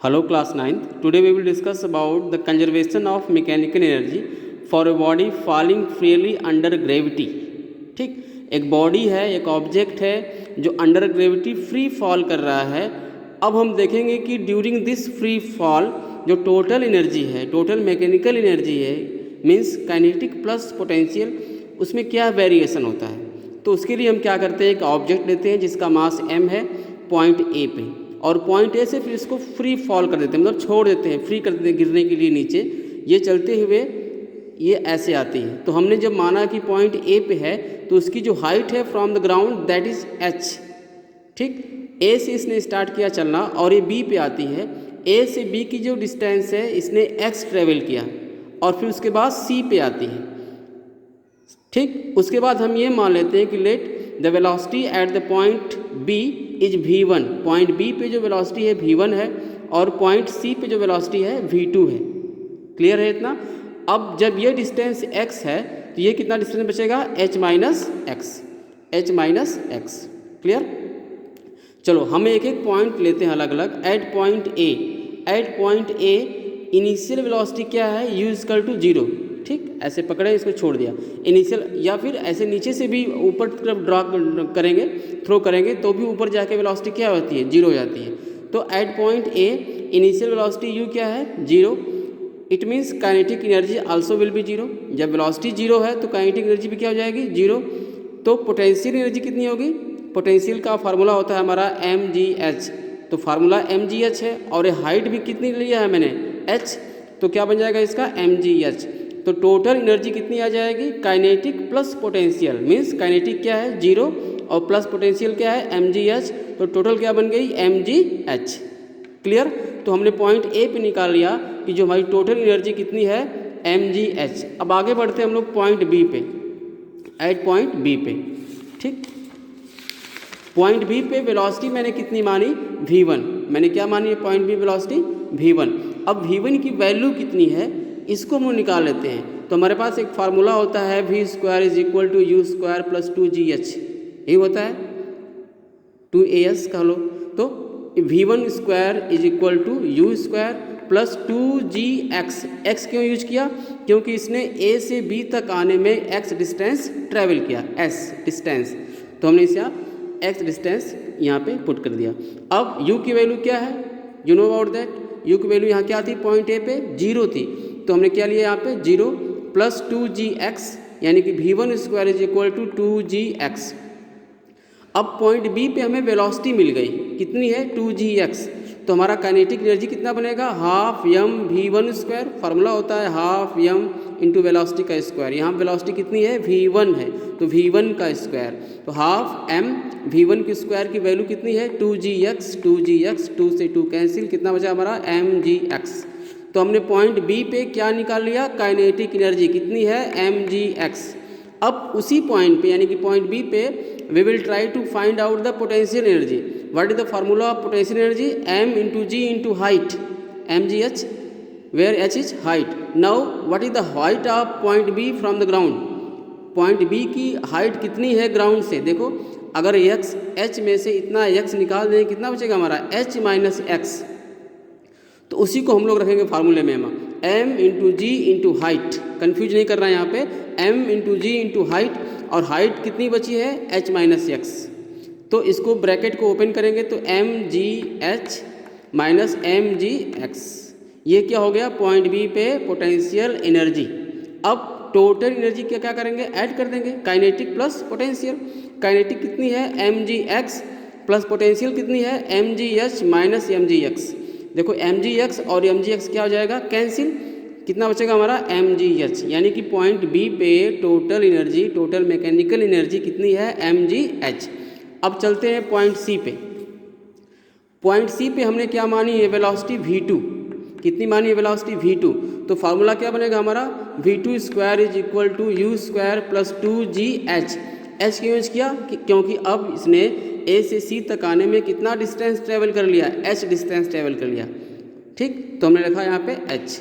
Hello class 9th. Today we will discuss about the conservation of mechanical energy for a body falling freely under gravity. ठीक, एक body है, एक object है जो under gravity free fall कर रहा है। अब हम देखेंगे कि ड्यूरिंग दिस फ्री फॉल जो टोटल एनर्जी है, टोटल मैकेनिकल एनर्जी है, मीन्स काइनेटिक प्लस पोटेंशियल, उसमें क्या वेरिएशन होता है। तो उसके लिए हम क्या करते हैं, एक ऑब्जेक्ट लेते हैं जिसका मास m है पॉइंट ए पे, और पॉइंट ए से फिर इसको फ्री फॉल कर देते हैं, मतलब छोड़ देते हैं, फ्री कर देते हैं गिरने के लिए नीचे। ये चलते हुए ये ऐसे आती है। तो हमने जब माना कि पॉइंट ए पे है तो उसकी जो हाइट है from the ground that is h। ठीक, ए से इसने स्टार्ट किया चलना और ये बी पे आती है। ए से बी की जो डिस्टेंस है इसने x ट्रेवल किया और फिर उसके बाद सी पे आती है। ठीक, उसके बाद हम ये मान लेते हैं कि let the velocity at the point B is v1। Point B पे जो वेलोसिटी है v1 है और पॉइंट सी पे जो वेलोसिटी है v2 है। क्लियर है इतना। अब जब ये डिस्टेंस x है तो ये कितना डिस्टेंस बचेगा, h माइनस एक्स। क्लियर। चलो हम एक एक पॉइंट लेते हैं अलग अलग। At point A initial velocity क्या है, u इक्वल टू 0। ठीक, ऐसे पकड़े, इसको छोड़ दिया इनिशियल, या फिर ऐसे नीचे से भी ऊपर की तरफ ड्रॉ करेंगे, थ्रो करेंगे तो भी ऊपर जाके वेलोसिटी क्या होती है, 0 हो जाती है। तो at point A initial velocity u क्या है, 0। It means kinetic energy also will be 0। जब वेलोसिटी 0 है तो काइनेटिक एनर्जी भी क्या हो जाएगी, 0। तो पोटेंशियल एनर्जी कितनी होगी, पोटेंशियल का फार्मूला होता है हमारा mgh। तो फार्मूला mgh है और हाइट भी कितनी लिया है मैंने, h, तो क्या बन जाएगा इसका mgh। तो टोटल एनर्जी कितनी आ जाएगी, kinetic plus potential, means kinetic क्या है 0 और प्लस पोटेंशियल क्या है mgh, तो टोटल क्या बन गई mgh। क्लियर। तो हमने पॉइंट ए पे निकाल लिया कि जो हमारी टोटल एनर्जी कितनी है mgh। अब आगे बढ़ते हैं हम लोग पॉइंट बी पे, एट पॉइंट बी पे। ठीक, पॉइंट बी पे वेलोसिटी मैंने कितनी मानी, v1। मैंने क्या मानी है पॉइंट बी वेलोसिटी, v1। अब v1 की वैल्यू कितनी है इसको हम निकाल लेते हैं। तो हमारे पास एक फार्मूला होता है v² is equal to u² plus 2gh, यही होता है 2as कह लो। तो v1² is equal to u² plus 2gx। x क्यों यूज किया, क्योंकि इसने a से b तक आने में x डिस्टेंस ट्रेवल किया, s डिस्टेंस, तो हमने इसे x डिस्टेंस यहाँ पे पुट कर दिया। अब u की वैल्यू क्या है, you know about that. u की वैल्यू यहाँ क्या थी, पॉइंट ए पे 0 थी, तो हमने क्या लिया यहाँ पे 0 प्लस 2gx, यानी कि v1² is equal to 2gx। अब पॉइंट बी पे हमें वेलोसिटी मिल गई, कितनी है 2gx, तो हमारा काइनेटिक एनर्जी कितना बनेगा, हाफ m v1²। फार्मूला होता है हाफ m इंटू वेलोसिटी का स्क्वायर। यहाँ वेलोसिटी कितनी है, v1 है, तो v1 का स्क्वायर, तो हाफ m v1 के स्क्वायर की वैल्यू कितनी है 2gx। 2 से 2 कैंसिल, कितना बचा हमारा mgx। तो हमने पॉइंट बी पे क्या निकाल लिया, काइनेटिक एनर्जी कितनी है mgx। अब उसी पॉइंट पे यानी कि पॉइंट बी पे we will try to find out the potential energy. What is the formula of potential energy, m into g into height, mgh, where h is height. Now what is the height of point B from the ground. Point B की height कितनी है ground से, देखो अगर x h में से इतना x निकाल दें कितना बचेगा हमारा h माइनस एक्स। तो उसी को हम लोग रखेंगे फार्मूले में, m इंटू जी इंटू हाइट, कन्फ्यूज नहीं करना है यहाँ पे, m इंटू जी इंटू हाइट, और हाइट कितनी बची है h माइनस एक्स। तो इसको ब्रैकेट को ओपन करेंगे तो mgh माइनस mgx, ये क्या हो गया पॉइंट बी पे पोटेंशियल एनर्जी। अब टोटल एनर्जी क्या करेंगे, ऐड कर देंगे, काइनेटिक प्लस पोटेंशियल। काइनेटिक कितनी है mgx प्लस पोटेंशियल कितनी है mgh माइनस mgx। देखो mgx और mgx क्या हो जाएगा, कैंसिल, कितना बचेगा हमारा mgh, यानी कि पॉइंट बी पे total energy, total mechanical energy कितनी है mgh। अब चलते हैं पॉइंट सी पे। पॉइंट सी पे हमने क्या मानी है, वेलोसिटी v2। कितनी मानी है वेलोसिटी v2, तो फार्मूला क्या बनेगा हमारा v2² is equal to u² plus 2gh। h क्यों यूज किया, क्योंकि अब इसने a से c तक आने में कितना डिस्टेंस ट्रेवल कर लिया, h डिस्टेंस ट्रेवल कर लिया। ठीक, तो हमने लिखा यहाँ पे h।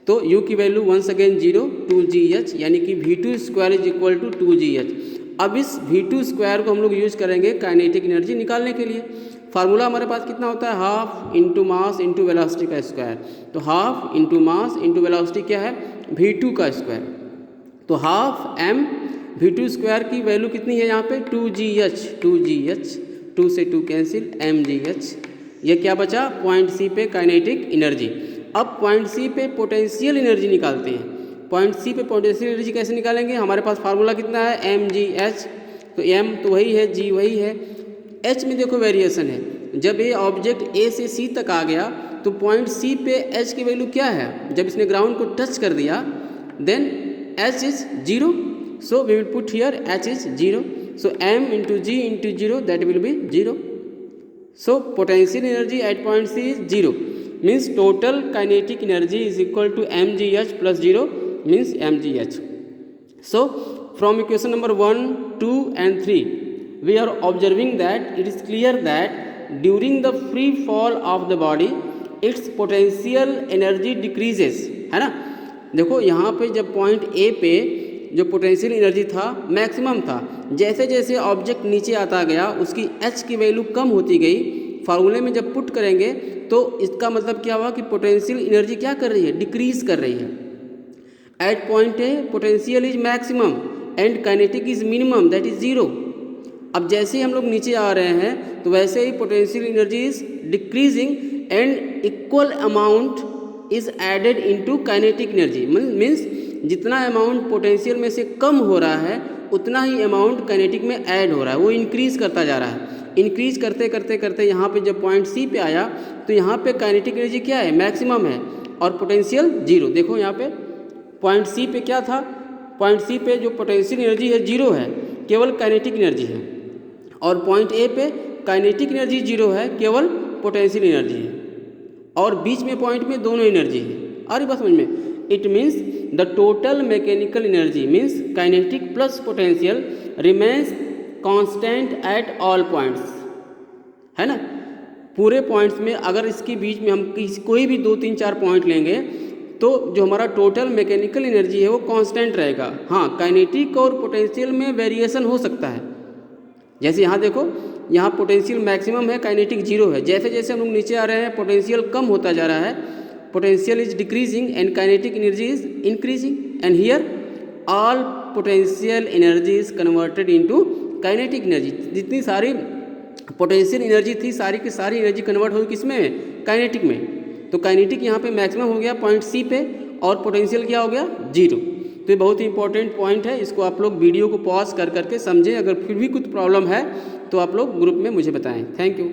तो u की वैल्यू वंस अगेन 0 2gh, यानी कि v2² is equal to 2gh। अब इस v2² को हम लोग यूज करेंगे काइनेटिक एनर्जी निकालने के लिए। फार्मूला हमारे पास कितना होता है, half into mass into velocity का स्क्वायर। तो half into mass into velocity क्या है, v2 का स्क्वायर। तो हाफ m v2 स्क्वायर की वैल्यू कितनी है यहाँ पे 2gh, 2 से 2 कैंसिल, mgh। ये क्या बचा, पॉइंट सी पे काइनेटिक एनर्जी। अब पॉइंट सी पे पोटेंशियल एनर्जी निकालते हैं। पॉइंट सी पे पोटेंशियल एनर्जी कैसे निकालेंगे, हमारे पास फार्मूला कितना है mgh। तो m तो वही है, g वही है, h में देखो वेरिएशन है। जब ये ऑब्जेक्ट a से c तक आ गया तो पॉइंट c पे h की वैल्यू क्या है, जब इसने ग्राउंड को टच कर दिया then h is 0। So we will put here h is 0। So m into g into 0 that will be 0। So potential energy at point C is 0, means total kinetic energy is equal to mgh plus 0 means mgh. So from equation number 1, 2 and 3 we are observing that it is clear that during the free fall of the body its potential energy decreases, है ना। देखो यहाँ पे जब point A पे जो potential energy था maximum था, जैसे जैसे ऑब्जेक्ट नीचे आता गया उसकी h की वैल्यू कम होती गई। फार्मूले में जब पुट करेंगे तो इसका मतलब क्या हुआ कि पोटेंशियल एनर्जी क्या कर रही है, डिक्रीज कर रही है। At point A potential is maximum and kinetic is minimum that is 0। अब जैसे ही हम लोग नीचे आ रहे हैं तो वैसे ही potential energy is decreasing and equal amount is added into kinetic energy. Means जितना अमाउंट पोटेंशियल में से कम हो रहा है उतना ही अमाउंट काइनेटिक में ऐड हो रहा है, वो इंक्रीज करता जा रहा है। इंक्रीज करते करते करते यहाँ पे जब पॉइंट सी पे आया तो यहाँ पे काइनेटिक एनर्जी क्या है, मैक्सिमम है और पोटेंशियल 0। देखो यहाँ पे पॉइंट सी पे क्या था, पॉइंट सी पे जो पोटेंशियल एनर्जी है 0 है, केवल काइनेटिक एनर्जी है। और पॉइंट ए पे काइनेटिक एनर्जी 0 है, केवल पोटेंशियल एनर्जी है। और बीच में पॉइंट में दोनों एनर्जी है। आ रही बात समझ में। It means the total mechanical energy means kinetic plus potential remains constant at all points, है ना। पूरे पॉइंट्स में अगर इसके बीच में हम कोई भी 2, 3, 4 पॉइंट लेंगे तो जो हमारा टोटल मैकेनिकल एनर्जी है वो कांस्टेंट रहेगा। हाँ, काइनेटिक और पोटेंशियल में वेरिएशन हो सकता है। जैसे यहाँ देखो, यहाँ पोटेंशियल मैक्सिमम है, काइनेटिक 0 है। जैसे जैसे हम लोग नीचे आ रहे हैं पोटेंशियल कम होता जा रहा है, potential is decreasing and kinetic energy is increasing. And here all potential energy is converted into kinetic energy. जितनी सारी पोटेंशियल एनर्जी थी सारी की सारी एनर्जी कन्वर्ट होगी किसमें, काइनेटिक में। तो काइनेटिक यहाँ पे मैक्सिमम हो गया पॉइंट सी पे और पोटेंशियल क्या हो गया 0। तो ये बहुत ही इंपॉर्टेंट पॉइंट है, इसको आप लोग वीडियो को पॉज कर करके समझें। अगर फिर भी कुछ प्रॉब्लम है तो आप लोग ग्रुप में मुझे बताएं। Thank you.